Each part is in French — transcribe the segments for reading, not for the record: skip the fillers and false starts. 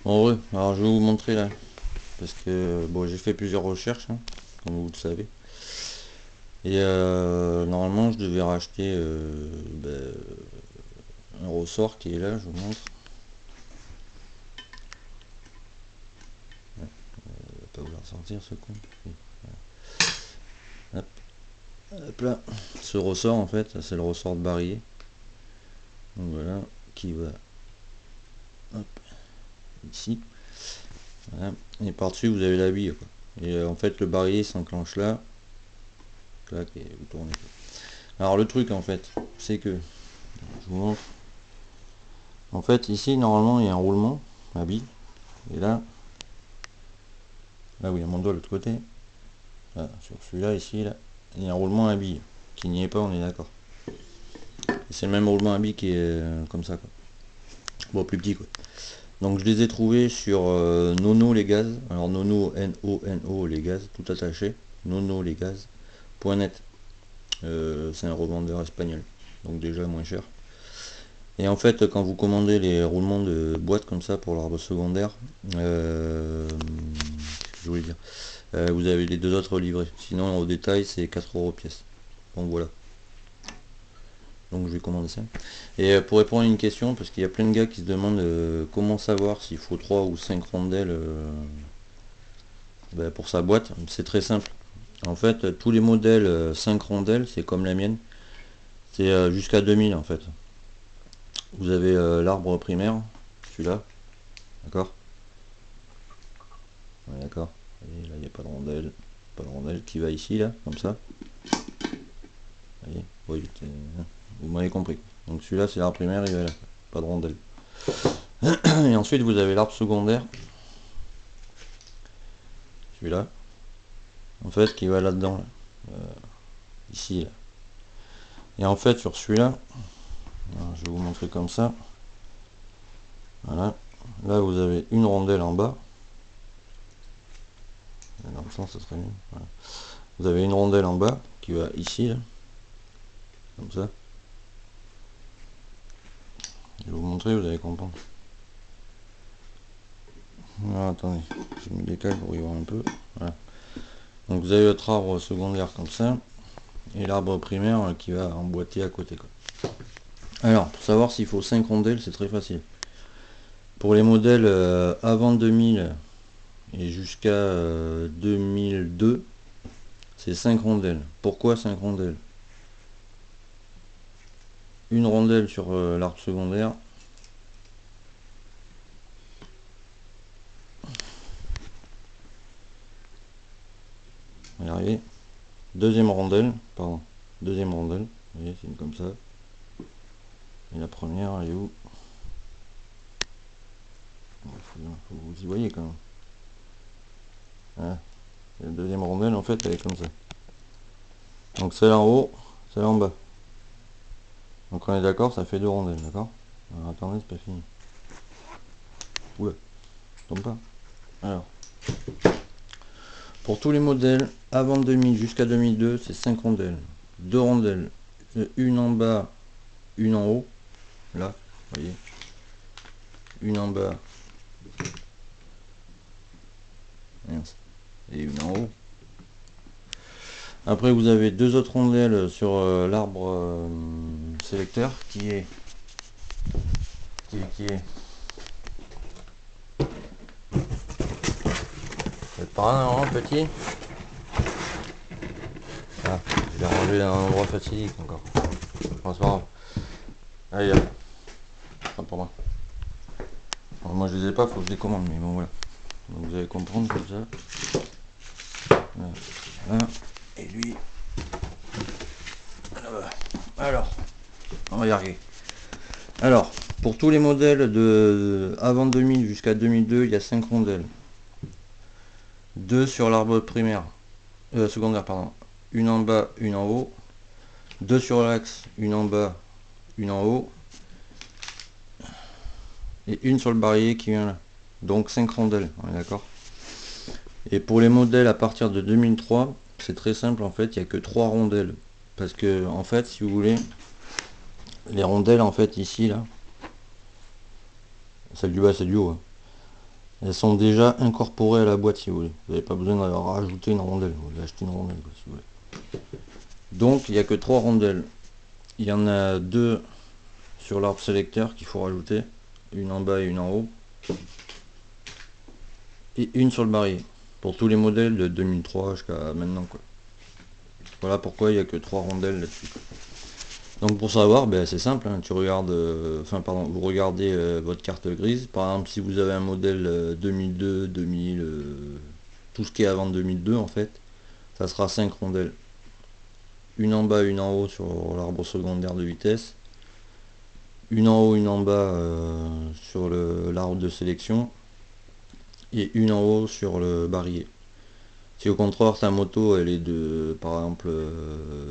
En vrai, alors je vais vous montrer là, parce que bon, j'ai fait plusieurs recherches, hein, comme vous le savez. Et normalement, je devais racheter un ressort qui est là, je vous montre. Il va pas vouloir sortir ce con. Oui. Hop, hop là. Ce ressort en fait, c'est le ressort de barillet. Donc voilà, qui va hop, ici. Voilà. Et par-dessus, vous avez la bille, quoi. Et en fait, le barillet s'enclenche là. Clac, et vous tournez. Alors le truc en fait, c'est que, je vous montre. En fait, ici, normalement, il y a un roulement à bille. Et là où il y a mon doigt de l'autre côté, là, sur celui-là, ici, là, il y a un roulement à bille. Qui n'y est pas, on est d'accord. Et c'est le même roulement à bille qui est comme ça, quoi. Bon, plus petit, quoi. Donc je les ai trouvés sur Nono les gaz. Alors Nono, N-O-N-O les gaz, tout attaché. Nono les gaz.net. C'est un revendeur espagnol. Donc déjà moins cher. Et en fait, quand vous commandez les roulements de boîte comme ça pour l'arbre secondaire, je voulais dire, vous avez les deux autres livrés. Sinon, au détail, c'est 4 euros pièce. Donc voilà. Donc je vais commander ça. Et pour répondre à une question, parce qu'il y a plein de gars qui se demandent comment savoir s'il faut 3 ou 5 rondelles pour sa boîte, c'est très simple. En fait, tous les modèles 5 rondelles, c'est comme la mienne, c'est jusqu'à 2000 en fait. Vous avez l'arbre primaire, celui-là, d'accord. Ouais, d'accord. Et là, il n'y a pas de rondelle. Pas de rondelle qui va ici, là, comme ça. Vous voyez, oui, vous m'avez compris. Donc celui-là, c'est l'arbre primaire, il va là. Pas de rondelle. Et ensuite, vous avez l'arbre secondaire. Celui-là. En fait, qui va là-dedans. Là. Ici, là. Et en fait, sur celui-là, je vais vous montrer comme ça. Voilà. Là, vous avez une rondelle en bas. Dans le sens, ça serait mieux. Voilà. Vous avez une rondelle en bas qui va ici, là. Comme ça. Je vais vous montrer, vous allez comprendre. Alors, attendez, je me décale pour y voir un peu. Voilà. Donc vous avez votre arbre secondaire comme ça, et l'arbre primaire qui va emboîter à côté, quoi. Alors, pour savoir s'il faut 5 rondelles, c'est très facile. Pour les modèles avant 2000 et jusqu'à 2002, c'est 5 rondelles. Pourquoi 5 rondelles? Une rondelle sur l'arbre secondaire. On va y arriver. Deuxième rondelle, pardon. Deuxième rondelle. Vous voyez, c'est une comme ça. Et la première, elle est où? Faut que vous y voyez quand même. Voilà. Et la deuxième rondelle, en fait, elle est comme ça. Donc celle en haut, celle en bas. Donc on est d'accord, ça fait 2 rondelles, d'accord? Alors attendez, c'est pas fini. Oula, tombe pas. Alors, pour tous les modèles, avant 2000 jusqu'à 2002, c'est 5 rondelles. 2 rondelles, une en bas, une en haut. Là, vous voyez. Une en bas. Et une en haut. Après, vous avez 2 autres rondelles sur l'arbre sélecteur qui est Vous êtes par là, non, petit? Ah, je l'ai rangé à un endroit fatidique encore. Enfin, c'est pas grave. Allez, pas pour moi. Alors, moi, je les ai pas, faut que je les commande, mais bon, voilà. Donc, vous allez comprendre comme ça. Voilà. Et lui. Alors, on va y arriver. Alors, pour tous les modèles de avant 2000 jusqu'à 2002, il y a 5 rondelles. 2 sur l'arbre primaire. Secondaire, pardon. Une en bas, une en haut. 2 sur l'axe, une en bas, une en haut. Et une sur le barillet qui vient là. Donc 5 rondelles, on est d'accord. Et pour les modèles à partir de 2003, c'est très simple en fait, il n'y a que 3 rondelles. Parce que en fait, si vous voulez, les rondelles en fait ici là, celle du bas c'est du haut, hein. elles sont déjà incorporées à la boîte si vous voulez. Vous n'avez pas besoin de rajouter une rondelle, vous voulez acheter une rondelle quoi, si vous voulez. Donc il n'y a que 3 rondelles. Il y en a 2 sur l'arbre sélecteur qu'il faut rajouter, une en bas et une en haut, et une sur le barillet, pour tous les modèles de 2003 jusqu'à maintenant quoi. Voilà pourquoi il n'y a que 3 rondelles là-dessus. Donc pour savoir, ben, c'est simple, hein, tu regardes, vous regardez votre carte grise. Par exemple, si vous avez un modèle 2002, 2000, tout ce qui est avant 2002 en fait, ça sera 5 rondelles. Une en bas, une en haut sur l'arbre secondaire de vitesse. Une en haut, une en bas sur l'arbre de sélection. Et une en haut sur le barillet. Si au contraire ta moto elle est de par exemple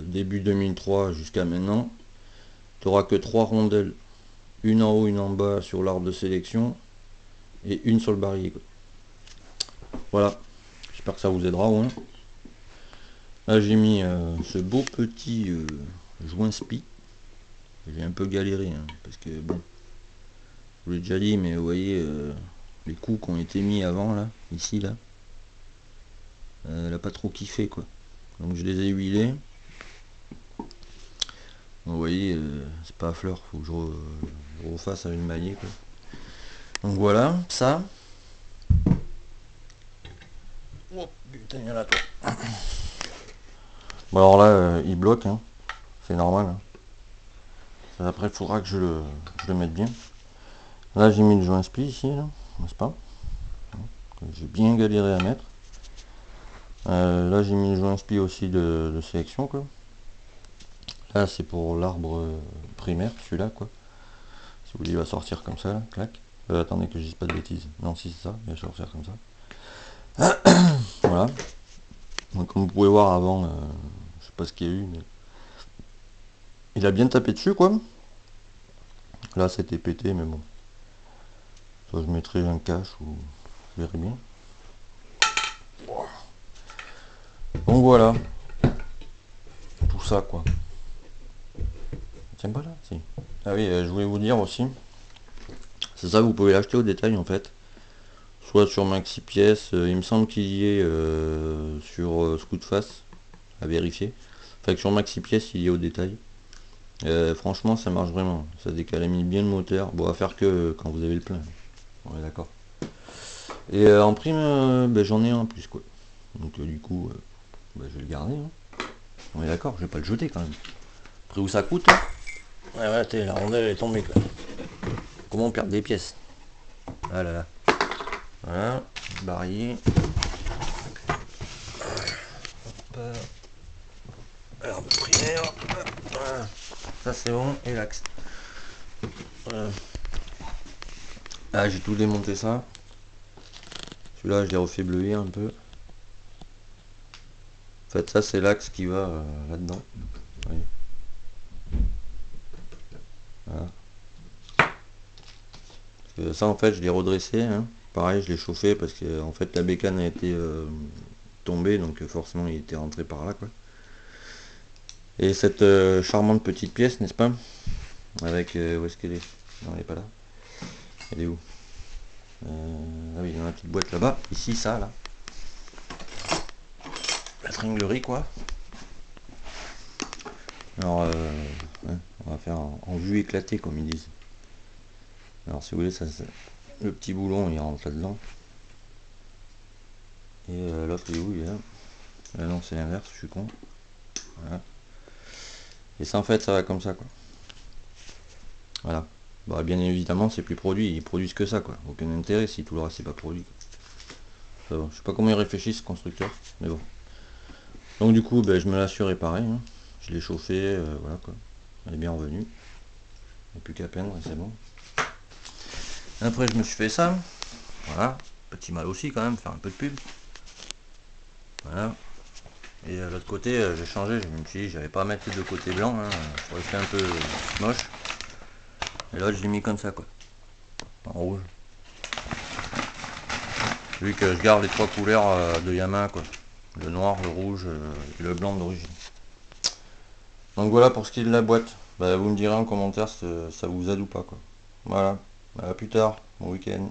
début 2003 jusqu'à maintenant, tu n'auras que 3 rondelles, une en haut, une en bas sur l'arbre de sélection et une sur le barillet. Voilà, j'espère que ça vous aidera. Ouais. Là j'ai mis ce beau petit joint spi. J'ai un peu galéré hein, parce que bon, je vous l'ai déjà dit, mais vous voyez les coups qui ont été mis avant là, ici là, elle a pas trop kiffé quoi. Donc je les ai huilés. Vous voyez, c'est pas à fleur, faut que je refasse avec une maillet quoi. Donc voilà, ça. Oh putain, il y en a toi. Bon alors là, il bloque, hein. C'est normal. Hein. Après, il faudra que je le mette bien. Là, j'ai mis le joint spli ici, n'est-ce pas? J'ai bien galéré à mettre. Là, j'ai mis le joint spli aussi de sélection, quoi. Là, c'est pour l'arbre primaire, celui-là, quoi. Si vous voulez, il va sortir comme ça, là, clac. Attendez que je dise pas de bêtises. Non, si c'est ça, il va sortir comme ça. Voilà. Donc, comme vous pouvez voir avant, je sais pas ce qu'il y a eu, mais il a bien tapé dessus, quoi. Là, c'était pété, mais bon. Soit je mettrai un cache ou je verrai bien. Donc voilà. Tout ça, quoi. Tiens pas là, si. Ah oui, je voulais vous dire aussi. C'est ça, vous pouvez l'acheter au détail, en fait. Soit sur Maxi Pièces, il me semble qu'il y est sur Scootfast, à vérifier. Enfin, que sur Maxi Pièces, il y est au détail. Franchement, ça marche vraiment. Ça décalamine bien le moteur. Bon, à faire que quand vous avez le plein. On est d'accord. Et en prime, ben, j'en ai un en plus, quoi. Donc, du coup, ben, je vais le garder. Hein. On est d'accord, je vais pas le jeter quand même. Après, où ça coûte hein. Ouais, ouais, la rondelle est tombée, quoi. Comment on perd des pièces? Ah là là. Voilà, barillet. L'arbre primaire. Voilà. Ça c'est bon. Et l'axe. Voilà. Ah, j'ai tout démonté ça. Celui-là, je l'ai refait bleuir un peu. En fait, ça c'est l'axe qui va là-dedans. Voilà. Ça en fait, je l'ai redressé. Hein. Pareil, je l'ai chauffé parce que en fait la bécane a été tombée, donc forcément il était rentré par là, quoi. Et cette charmante petite pièce, n'est-ce pas? Avec où est-ce qu'elle est? Non, elle est pas là. Elle est où? Ah oui, dans la petite boîte là-bas. Ici, ça, là. La tringlerie, quoi. Alors, ouais, on va faire en vue éclatée, comme ils disent. Alors, si vous voulez, ça, le petit boulon, il rentre là-dedans. Et l'autre, il est où? Il est là. Non, c'est l'inverse, je suis con. Voilà. Et ça, en fait, ça va comme ça, quoi. Voilà. Bah, bien évidemment, c'est plus produit. Ils produisent que ça, quoi. Aucun intérêt si tout le reste, c'est pas produit. Ça va. Je sais pas comment ils réfléchissent, ce constructeur, mais bon. Donc, du coup, ben, je me l'assure réparé. Hein. Je l'ai chauffé, voilà, quoi. Elle est bien revenue. Il n'y a plus qu'à peindre, c'est bon. Après, je me suis fait ça. Voilà. Petit mal aussi, quand même, faire un peu de pub. Voilà. Et de l'autre côté, j'ai changé. Je me suis dit, j'avais pas à mettre les deux côtés blancs. Hein. Ça aurait fait un peu moche. Et là, je l'ai mis comme ça, quoi. En rouge. Vu que je garde les 3 couleurs de Yamaha, quoi. Le noir, le rouge et le blanc d'origine. Donc voilà pour ce qui est de la boîte. Bah, vous me direz en commentaire si ça vous aide ou pas, quoi. Voilà. À plus tard. Bon week-end.